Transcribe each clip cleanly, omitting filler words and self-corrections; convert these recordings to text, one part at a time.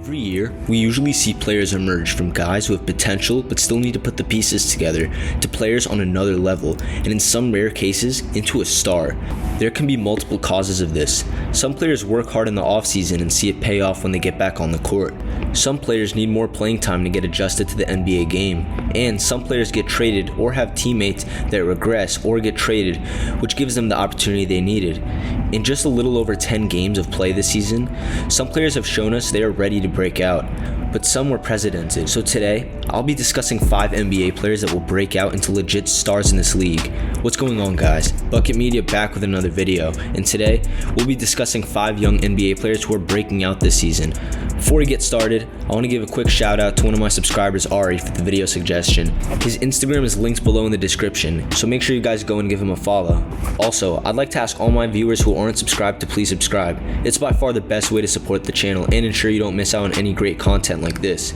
Every year, we usually see players emerge from guys who have potential but still need to put the pieces together to players on another level, and in some rare cases, into a star. There can be multiple causes of this. Some players work hard in the offseason and see it pay off when they get back on the court. Some players need more playing time to get adjusted to the NBA game, and some players get traded or have teammates that regress or get traded, which gives them the opportunity they needed. In just a little over 10 games of play this season, some players have shown us they are ready to break out, but some were precedented. So today, I'll be discussing 5 NBA players that will break out into legit stars in this league. What's going on, guys? Bucket Media back with another video, and today, we'll be discussing 5 young NBA players who are breaking out this season. Before we get started, I want to give a quick shout out to one of my subscribers, Ari, for the video suggestion. His Instagram is linked below in the description, so make sure you guys go and give him a follow. Also, I'd like to ask all my viewers who aren't subscribed to please subscribe. It's by far the best way to support the channel and ensure you don't miss out on any great content like this.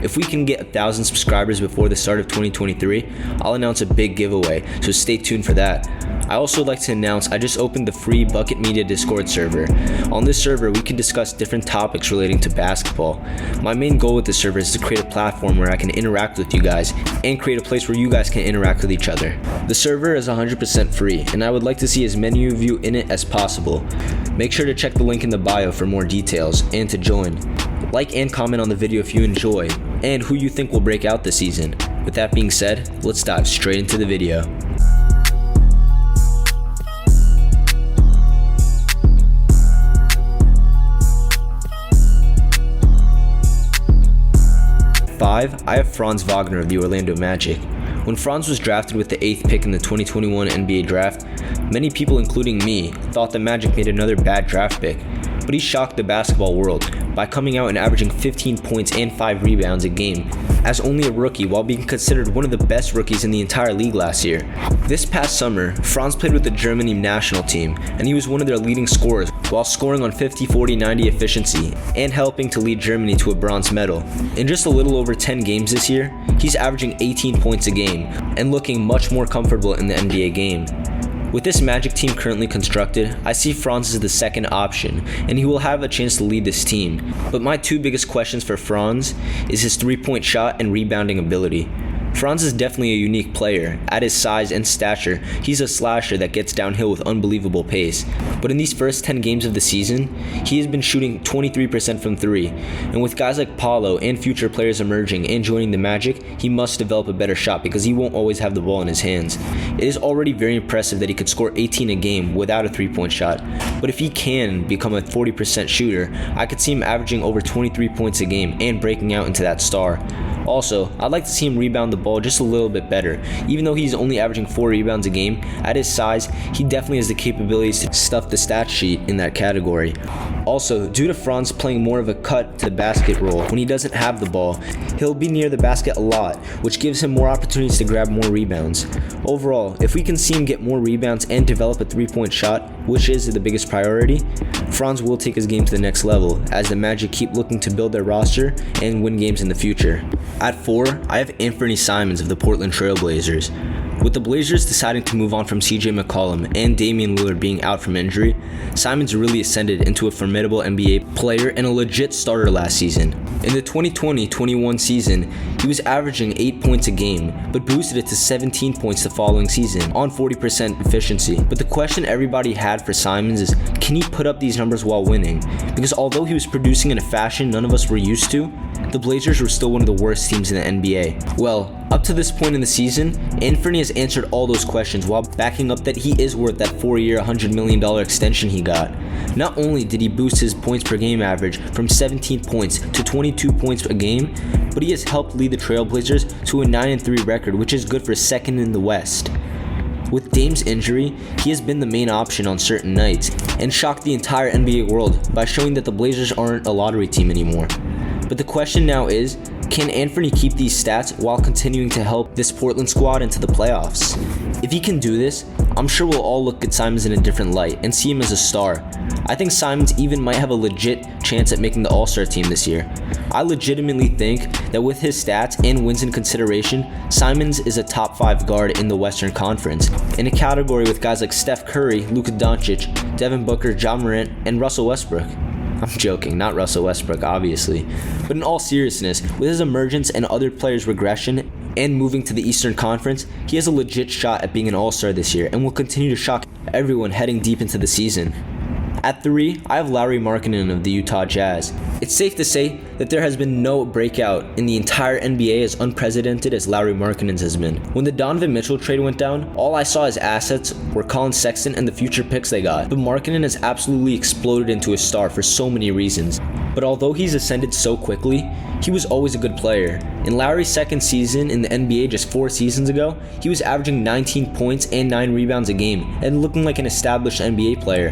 If we can get 1,000 subscribers before the start of 2023, I'll announce a big giveaway, so stay tuned for that. I also would like to announce I just opened the free Bucket Media Discord server. On this server, we can discuss different topics relating to basketball. My main goal with this server is to create a platform where I can interact with you guys and create a place where you guys can interact with each other. The server is 100% free, and I would like to see as many of you in it as possible. Make sure to check the link in the bio for more details and to join. Like and comment on the video if you enjoy and who you think will break out this season. With that being said, let's dive straight into the video. I have Franz Wagner of the Orlando Magic. When Franz was drafted with the 8th pick in the 2021 NBA draft, many people, including me, thought the Magic made another bad draft pick, but he shocked the basketball world by coming out and averaging 15 points and 5 rebounds a game as only a rookie while being considered one of the best rookies in the entire league last year. This past summer, Franz played with the Germany national team, and he was one of their leading scorers while scoring on 50-40-90 efficiency and helping to lead Germany to a bronze medal. In just a little over 10 games this year, he's averaging 18 points a game and looking much more comfortable in the NBA game. With this Magic team currently constructed, I see Franz as the second option, and he will have a chance to lead this team. But my 2 biggest questions for Franz is his 3-point shot and rebounding ability. Franz is definitely a unique player. At his size and stature, he's a slasher that gets downhill with unbelievable pace. But in these first 10 games of the season, he has been shooting 23% from 3. And with guys like Paulo and future players emerging and joining the Magic, he must develop a better shot because he won't always have the ball in his hands. It is already very impressive that he could score 18 a game without a 3-point shot. But if he can become a 40% shooter, I could see him averaging over 23 points a game and breaking out into that star. Also, I'd like to see him rebound the ball just a little bit better. Even though he's only averaging 4 rebounds a game, at his size, he definitely has the capabilities to stuff the stat sheet in that category. Also, due to Franz playing more of a cut to the basket role when he doesn't have the ball, he'll be near the basket a lot, which gives him more opportunities to grab more rebounds. Overall, if we can see him get more rebounds and develop a 3-point shot, which is the biggest priority, Franz will take his game to the next level as the Magic keep looking to build their roster and win games in the future. At 4, I have Anthony Simons of the Portland Trail Blazers. With the Blazers deciding to move on from CJ McCollum and Damian Lillard being out from injury, Simons really ascended into a formidable NBA player and a legit starter last season. In the 2020-21 season, he was averaging 8 points a game, but boosted it to 17 points the following season on 40% efficiency. But the question everybody had for Simons is, can he put up these numbers while winning? Because although he was producing in a fashion none of us were used to, the Blazers were still one of the worst teams in the NBA. Well, up to this point in the season, Anthony has answered all those questions while backing up that he is worth that 4-year, $100 million extension he got. Not only did he boost his points per game average from 17 points to 22 points a game, but he has helped lead the Trailblazers to a 9-3 record, which is good for second in the West. With Dame's injury, he has been the main option on certain nights and shocked the entire NBA world by showing that the Blazers aren't a lottery team anymore. But the question now is, can Anthony keep these stats while continuing to help this Portland squad into the playoffs? If he can do this, I'm sure we'll all look at Simons in a different light and see him as a star. I think Simons even might have a legit chance at making the All-Star team this year. I legitimately think that with his stats and wins in consideration, Simons is a top 5 guard in the Western Conference, in a category with guys like Steph Curry, Luka Doncic, Devin Booker, Ja Morant, and Russell Westbrook. I'm joking, not Russell Westbrook, obviously. But in all seriousness, with his emergence and other players' regression and moving to the Eastern Conference, he has a legit shot at being an all-star this year and will continue to shock everyone heading deep into the season. At 3, I have Lauri Markkanen of the Utah Jazz. It's safe to say that there has been no breakout in the entire NBA as unprecedented as Lauri Markkanen's has been. When the Donovan Mitchell trade went down, all I saw as assets were Colin Sexton and the future picks they got. But Markkanen has absolutely exploded into a star for so many reasons. But although he's ascended so quickly, he was always a good player. In Lauri's second season in the NBA just 4 seasons ago, he was averaging 19 points and 9 rebounds a game and looking like an established NBA player.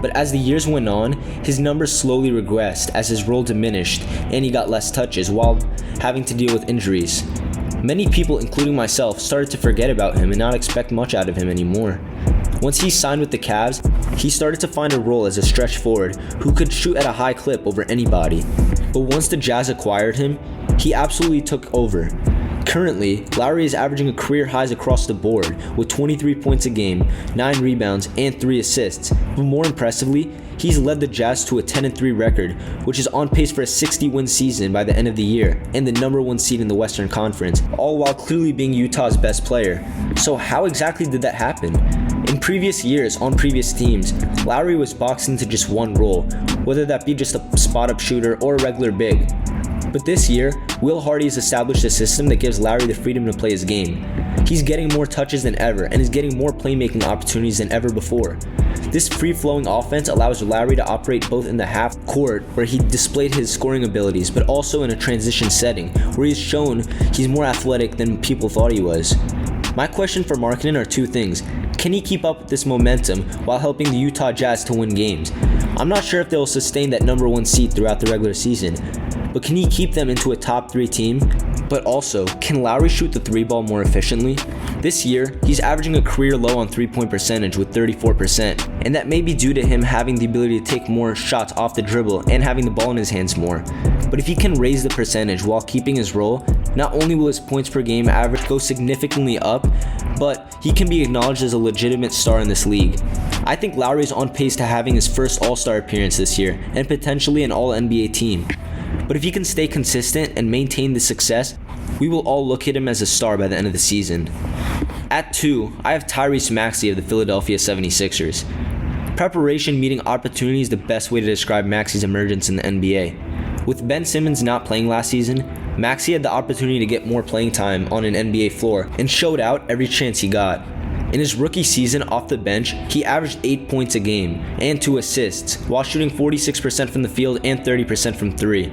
But as the years went on, his numbers slowly regressed as his role diminished and he got less touches while having to deal with injuries. Many people, including myself, started to forget about him and not expect much out of him anymore. Once he signed with the Cavs, he started to find a role as a stretch forward who could shoot at a high clip over anybody. But once the Jazz acquired him, he absolutely took over. Currently, Lauri is averaging a career highs across the board with 23 points a game, 9 rebounds, and 3 assists. But more impressively, he's led the Jazz to a 10-3 record, which is on pace for a 60-win season by the end of the year, and the number 1 seed in the Western Conference, all while clearly being Utah's best player. So how exactly did that happen? In previous years, on previous teams, Lauri was boxed into just one role, whether that be just a spot-up shooter or a regular big. But this year, Will Hardy has established a system that gives Lauri the freedom to play his game. He's getting more touches than ever and is getting more playmaking opportunities than ever before. This free-flowing offense allows Lauri to operate both in the half court, where he displayed his scoring abilities, but also in a transition setting, where he's shown he's more athletic than people thought he was. My question for Markkanen are 2 things. Can he keep up with this momentum while helping the Utah Jazz to win games? I'm not sure if they'll sustain that number 1 seed throughout the regular season, but can he keep them into a top 3 team? But also, can Lauri shoot the 3-ball more efficiently? This year, he's averaging a career low on 3-point percentage with 34%, and that may be due to him having the ability to take more shots off the dribble and having the ball in his hands more. But if he can raise the percentage while keeping his role, not only will his points per game average go significantly up, but he can be acknowledged as a legitimate star in this league. I think Lauri is on pace to having his first All-Star appearance this year, and potentially an All-NBA team. But if he can stay consistent and maintain this success, we will all look at him as a star by the end of the season. At 2, I have Tyrese Maxey of the Philadelphia 76ers. Preparation meeting opportunity is the best way to describe Maxey's emergence in the NBA. With Ben Simmons not playing last season, Maxey had the opportunity to get more playing time on an NBA floor and showed out every chance he got. In his rookie season off the bench, he averaged 8 points a game and 2 assists, while shooting 46% from the field and 30% from 3.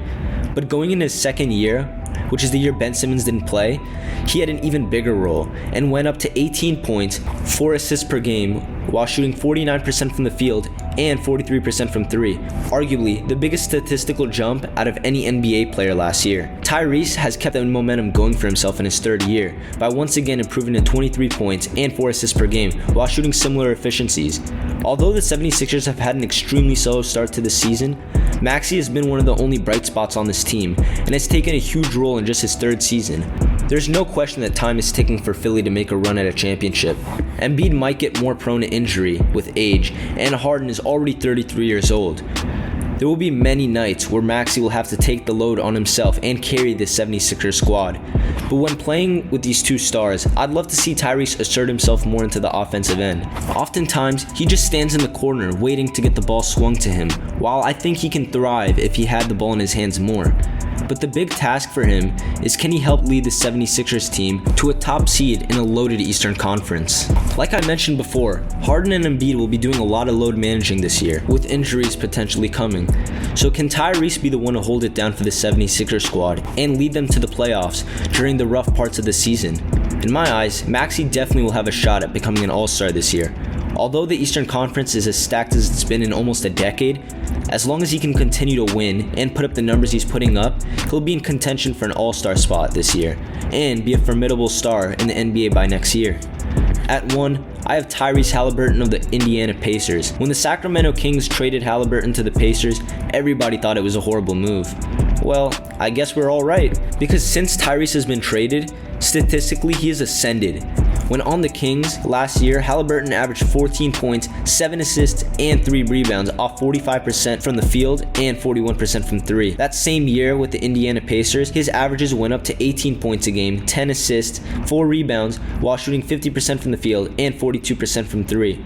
But going into his second year, which is the year Ben Simmons didn't play, he had an even bigger role and went up to 18 points, 4 assists per game, while shooting 49% from the field and 43% from 3, arguably the biggest statistical jump out of any NBA player last year. Tyrese has kept that momentum going for himself in his 3rd year by once again improving to 23 points and 4 assists per game while shooting similar efficiencies. Although the 76ers have had an extremely slow start to the season, Maxey has been one of the only bright spots on this team and has taken a huge role in just his 3rd season. There's no question that time is ticking for Philly to make a run at a championship. Embiid might get more prone to injury with age, and Harden is already 33 years old. There will be many nights where Maxey will have to take the load on himself and carry this 76ers squad. But when playing with these 2 stars, I'd love to see Tyrese assert himself more into the offensive end. Oftentimes, he just stands in the corner waiting to get the ball swung to him, while I think he can thrive if he had the ball in his hands more. But the big task for him is, can he help lead the 76ers team to a top seed in a loaded Eastern Conference? Like I mentioned before, Harden and Embiid will be doing a lot of load managing this year, with injuries potentially coming. So can Tyrese be the one to hold it down for the 76ers squad and lead them to the playoffs during the rough parts of the season? In my eyes, Maxey definitely will have a shot at becoming an All-Star this year. Although the Eastern Conference is as stacked as it's been in almost a decade, as long as he can continue to win and put up the numbers he's putting up, he'll be in contention for an All-Star spot this year and be a formidable star in the NBA by next year. At 1, I have Tyrese Halliburton of the Indiana Pacers. When the Sacramento Kings traded Halliburton to the Pacers, everybody thought it was a horrible move. Well, I guess we're all right, because since Tyrese has been traded, statistically he has ascended. When on the Kings last year, Halliburton averaged 14 points, 7 assists, and 3 rebounds off 45% from the field and 41% from 3. That same year with the Indiana Pacers, his averages went up to 18 points a game, 10 assists, 4 rebounds, while shooting 50% from the field and 42% from 3.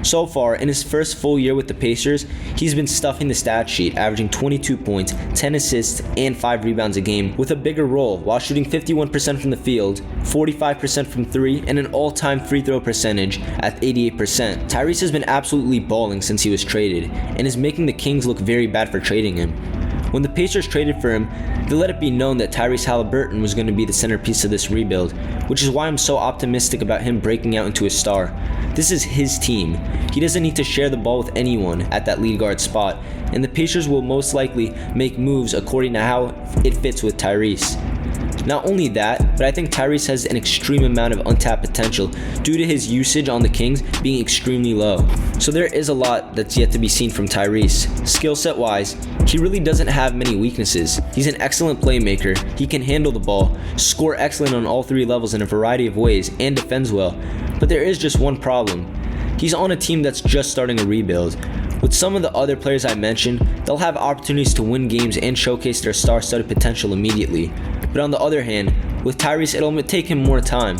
So far, in his first full year with the Pacers, he's been stuffing the stat sheet, averaging 22 points, 10 assists, and 5 rebounds a game, with a bigger role while shooting 51% from the field, 45% from 3, and an all-time free throw percentage at 88%. Tyrese has been absolutely balling since he was traded, and is making the Kings look very bad for trading him. When the Pacers traded for him, they let it be known that Tyrese Halliburton was going to be the centerpiece of this rebuild, which is why I'm so optimistic about him breaking out into a star. This is his team. He doesn't need to share the ball with anyone at that lead guard spot, and the Pacers will most likely make moves according to how it fits with Tyrese. Not only that, but I think Tyrese has an extreme amount of untapped potential due to his usage on the Kings being extremely low. So there is a lot that's yet to be seen from Tyrese. Skill set wise, he really doesn't have many weaknesses. He's an excellent playmaker, he can handle the ball, score excellent on all 3 levels in a variety of ways, and defends well. But there is just one problem. He's on a team that's just starting a rebuild. With some of the other players I mentioned, they'll have opportunities to win games and showcase their star-studded potential immediately. But on the other hand, with Tyrese, it'll take him more time.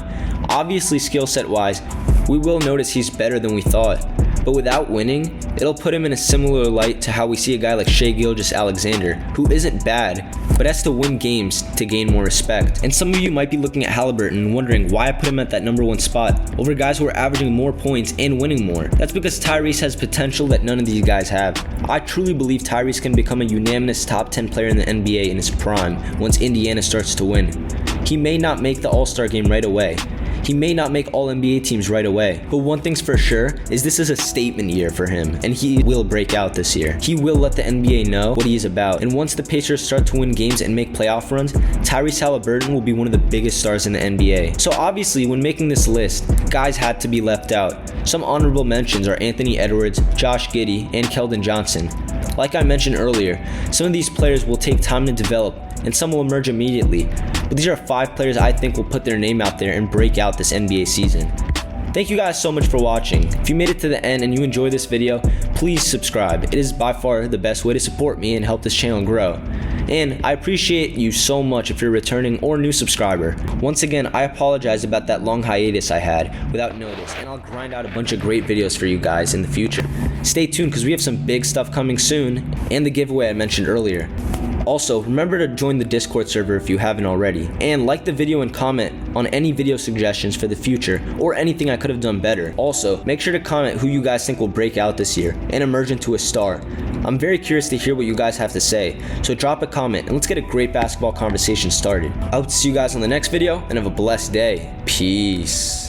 Obviously, skill set wise, we will notice he's better than we thought. But without winning, it'll put him in a similar light to how we see a guy like Shai Gilgeous-Alexander, who isn't bad, but has to win games to gain more respect. And some of you might be looking at Halliburton and wondering why I put him at that number 1 spot over guys who are averaging more points and winning more. That's because Tyrese has potential that none of these guys have. I truly believe Tyrese can become a unanimous top 10 player in the NBA in his prime once Indiana starts to win. He may not make the All-Star game right away. He may not make all NBA teams right away, but one thing's for sure is this is a statement year for him, and he will break out this year. He will let the NBA know what he is about, and once the Pacers start to win games and make playoff runs, Tyrese Halliburton will be one of the biggest stars in the NBA. So obviously, when making this list, guys had to be left out. Some honorable mentions are Anthony Edwards, Josh Giddey, and Keldon Johnson. Like I mentioned earlier, some of these players will take time to develop, and some will emerge immediately. But these are 5 players I think will put their name out there and break out this NBA season. Thank you guys so much for watching. If you made it to the end and you enjoyed this video, please subscribe. It is by far the best way to support me and help this channel grow. And I appreciate you so much if you're a returning or new subscriber. Once again, I apologize about that long hiatus I had without notice, and I'll grind out a bunch of great videos for you guys in the future. Stay tuned because we have some big stuff coming soon, and the giveaway I mentioned earlier. Also, remember to join the Discord server if you haven't already, and like the video and comment on any video suggestions for the future or anything I could have done better. Also, make sure to comment who you guys think will break out this year and emerge into a star. I'm very curious to hear what you guys have to say, so drop a comment and let's get a great basketball conversation started. I hope to see you guys on the next video and have a blessed day. Peace.